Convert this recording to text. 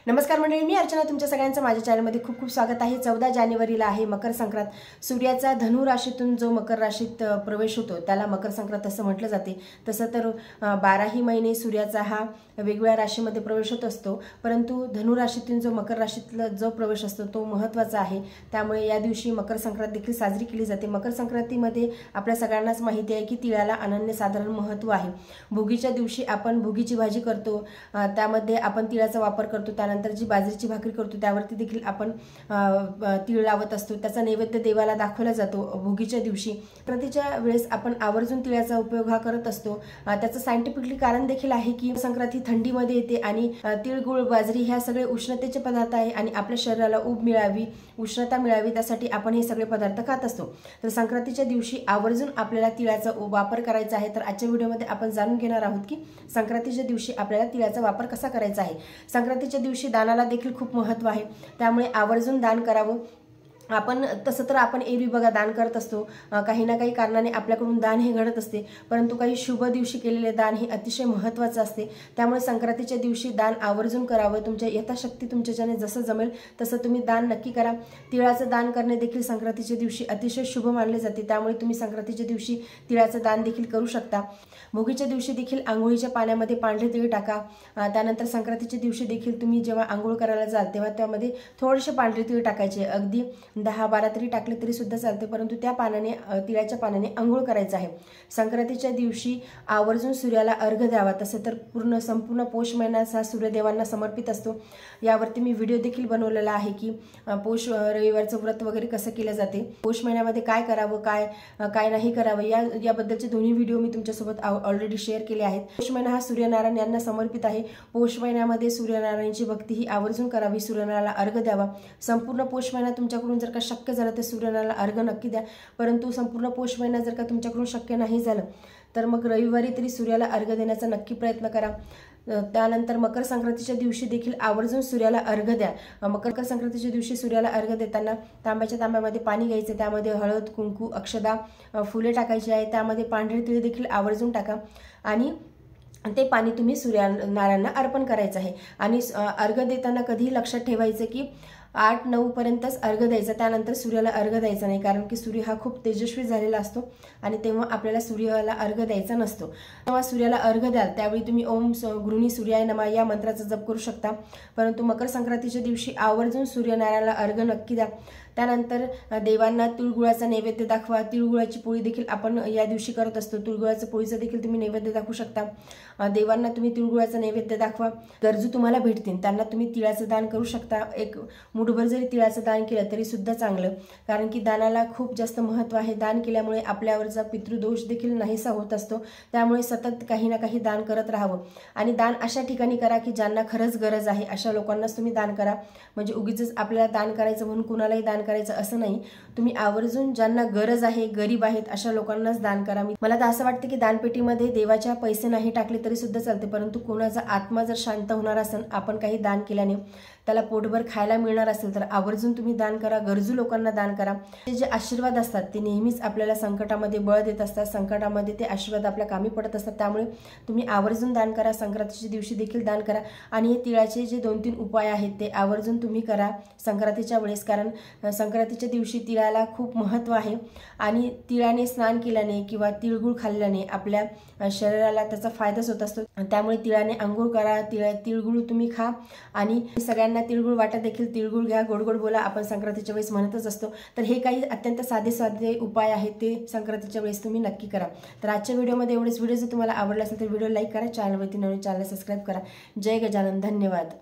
नमस्कार मंडळी, मी अर्चना तुमच्या सगळ्यांचं माझ्या चॅनलमध्ये खूप खूप स्वागत आहे। 14 जानेवारीला आहे मकर संक्रांत। सूर्याचा धनु राशीतून जो मकर राशीत प्रवेश होतो त्याला मकर संक्रांत असं म्हटलं जाते। तसं तर 12ही महिने सूर्याचा हा वेगवेगळ्या राशीमध्ये प्रवेश होत असतो, परंतु धनु राशीतून जो मकर राशीतला जो प्रवेश असतो तो महत्त्वाचा आहे। त्यामुळे या दिवशी मकर संक्रांत देखील साजरी केली जाते। मकर संक्रांतीमध्ये आपल्या सगळ्यांनाच माहिती आहे की तिळाला अनन्यसाधारण महत्त्व आहे। भोगीच्या दिवशी आपण भोगीची भाजी करतो, त्यामध्ये आपण तिळाचा वापर करतो। त्यानंतर जी बाजरीची भाकरी करतो त्यावरती देखील आपण तीळ लावत असतो। त्याचा नैवेद्य देवाला दाखवला जातो भोगीच्या दिवशी। संक्रांतीच्या वेळेस आपण आवर्जून तिळाचा उपयोग हा करत असतो। त्याचं सायंटिफिकली कारण देखील आहे की संक्रांती थंडीमध्ये येते आणि तिळगुळ बाजरी ह्या सगळे उष्णतेचे पदार्थ आहे आणि आपल्या शरीराला ऊब मिळावी, उष्णता मिळावी, त्यासाठी आपण हे सगळे पदार्थ खात असतो। तर संक्रांतीच्या दिवशी आवर्जून आपल्याला तिळाचा वापर करायचा आहे। तर आजच्या व्हिडिओमध्ये आपण जाणून घेणार आहोत की संक्रांतीच्या दिवशी आपल्याला तिळाचा वापर कसा करायचा आहे। संक्रांतीच्या दिवशी दानाला देखील खूप महत्त्व आहे, त्यामुळे आवर्जून दान करावं। आपण तसं तर आपण एरवी बघा दान करत असतो, काही ना काही कारणाने आपल्याकडून दान हे घडत असते, परंतु काही शुभ दिवशी केलेले दान हे अतिशय महत्त्वाचं असते। त्यामुळे संक्रांतीच्या दिवशी दान आवर्जून करावं। तुमच्या यथाशक्ती तुमच्याच्याने जसं जमेल तसं तुम्ही दान नक्की करा। तिळाचं दान करणे देखील संक्रांतीच्या दिवशी अतिशय शुभ मानले जाते, त्यामुळे तुम्ही संक्रांतीच्या दिवशी तिळाचं दान देखील करू शकता। भोगीच्या दिवशी देखील आंघोळीच्या पाण्यामध्ये पांढरे तीळ टाका। त्यानंतर संक्रांतीच्या दिवशी देखील तुम्ही जेव्हा आंघोळ करायला जाल तेव्हा त्यामध्ये थोडेसे पांढरे तीळ टाकायचे, अगदी 10-12 तरी टाकले तरी सुद्धा चालते, परंतु त्या पानाने तिळाच्या पानाने आंघोळ करायचं आहे। संक्रांतीच्या दिवशी आवर्जून सूर्याला अर्घ्य द्यावा। तसं तर संपूर्ण पौष महिना हा सूर्यदेवांना समर्पित असतो। यावरती मी व्हिडिओ देखील बनवलेला आहे की पौष रविवारचं व्रत वगैरे कसं केलं जाते, पौष महिन्यामध्ये काय करावं, काय नाही करावं, याबद्दलचे दोन्ही व्हिडिओ मी तुमच्यासोबत ऑलरेडी शेअर केले आहेत। पौष महिना हा सूर्यनारायण यांना समर्पित आहे। पौष महिन्यामध्ये सूर्यनारायणची भक्ती ही आवर्जून करावी, सूर्यनारायणाला अर्घ्य द्यावा। संपूर्ण पौष महिना तुमच्याकडून जर का शक्य झालं तर सूर्यनारायणाला अर्घ्य नक्की द्या, परंतु संपूर्ण पौष महिना जर का तुमच्याकडून शक्य नाही झालं तर मग रविवारी तरी सूर्याला अर्घ्य देण्याचा नक्की प्रयत्न करा। त्यानंतर मकर संक्रांतीच्या दिवशी देखील आवर्जून सूर्याला अर्घ्य द्या। मकर संक्रांतीच्या दिवशी सूर्याला अर्घ्य देताना तांब्यामध्ये पाणी घ्यायचं, त्यामध्ये हळद, कुंकू, अक्षदा, फुले टाकायची आहे, त्यामध्ये पांढरे तीळ देखील आवर्जून टाका आणि ते पाणी तुम्ही सूर्यनारायणांना अर्पण करायचं आहे। आणि अर्घ्य देताना कधीही लक्षात ठेवायचं की 8-9 पर्यंतच अर्घ्य द्यायचं, त्यानंतर सूर्याला अर्घ्य द्यायचा नाही, कारण की सूर्य हा खूप तेजस्वी झालेला असतो आणि तेव्हा आपल्याला सूर्याला अर्घ्य द्यायचा नसतो। तेव्हा सूर्याला अर्घ्य द्याल त्यावेळी तुम्ही ओम गृहिणी सूर्याय नमः या मंत्राचा जप करू शकता, परंतु मकर संक्रांतीच्या दिवशी आवर्जून सूर्यनारायणाला अर्घ्य नक्की द्या। त्यानंतर देवांना तिळगुळाचा नैवेद्य दाखवा। तिळगुळाची पोळी देखील आपण या दिवशी करत असतो, तिळगुळाच्या पोळीचं देखील तुम्ही नैवेद्य दाखवू शकता। देवांना तुम्ही तिळगुळाचा नैवेद्य दाखवा। गरजू तुम्हाला भेटतील त्यांना तुम्ही तिळाचं दान करू शकता। एक मुठभर जरी तिळाचं दान केलं तरी सुद्धा चांगलं, कारण की दानाला खूप जास्त महत्त्व आहे। दान केल्यामुळे आपल्यावरचा पितृदोष देखील नाहीसा होत असतो, त्यामुळे सतत काही ना काही दान करत राहावं। आणि दान अशा ठिकाणी करा की ज्यांना खरंच गरज आहे, अशा लोकांनाच तुम्ही दान करा। म्हणजे उगीच आपल्याला दान करायचं म्हणून कुणालाही दान करायचं असं नाही, तुम्ही आवर्जून ज्यांना गरज आहे, गरीब आहेत अशा लोकांनाच दान करा। मला तर असं वाटतं की दानपेटीमध्ये देवाच्या पैसे नाही टाकले तरी सुद्धा चालते, परंतु कोणाचा आत्मा जर शांत होणार असेल, आपण काही दान केल्याने त्याला पोटभर खायला मिळणार असेल तर आवर्जून तुम्ही दान करा, गरजू लोकांना दान करा। ते जे आशीर्वाद असतात ते नेहमीच आपल्याला संकटामध्ये बळ देत असतात, संकटामध्ये ते आशीर्वाद आपल्या कामी पडत असतात, त्यामुळे तुम्ही आवर्जून दान करा। संक्रांतीच्या दिवशी देखील दान करा आणि हे तिळाचे जे 2-3 उपाय आहेत ते आवर्जून तुम्ही करा संक्रांतीच्या वेळेस, कारण संक्रांतीच्या दिवशी तिळाला खूप महत्त्व आहे आणि तिळाने स्नान केल्याने किंवा तिळगुळ खाल्ल्याने आपल्या शरीराला त्याचा फायदाच होत असतो। त्यामुळे तिळाने अंघोळ करा, तिळगुळ तुम्ही खा आणि सगळ्यांना तिळगुळ वाटा देखील, तिळगुळ घ्या, गोड गोड बोला, आपण संक्रांतीच्या वेळेस म्हणतच असतो। तर हे काही अत्यंत साधे उपाय आहेत ते संक्रांतीच्या वेळेस तुम्ही नक्की करा। तर आजच्या व्हिडिओमध्ये एवढेच। व्हिडिओ जर तुम्हाला आवडला असेल तर व्हिडिओ लाईक करा, चॅनलवरती नवीन चॅनल सबस्क्राईब करा। जय गजानन, धन्यवाद।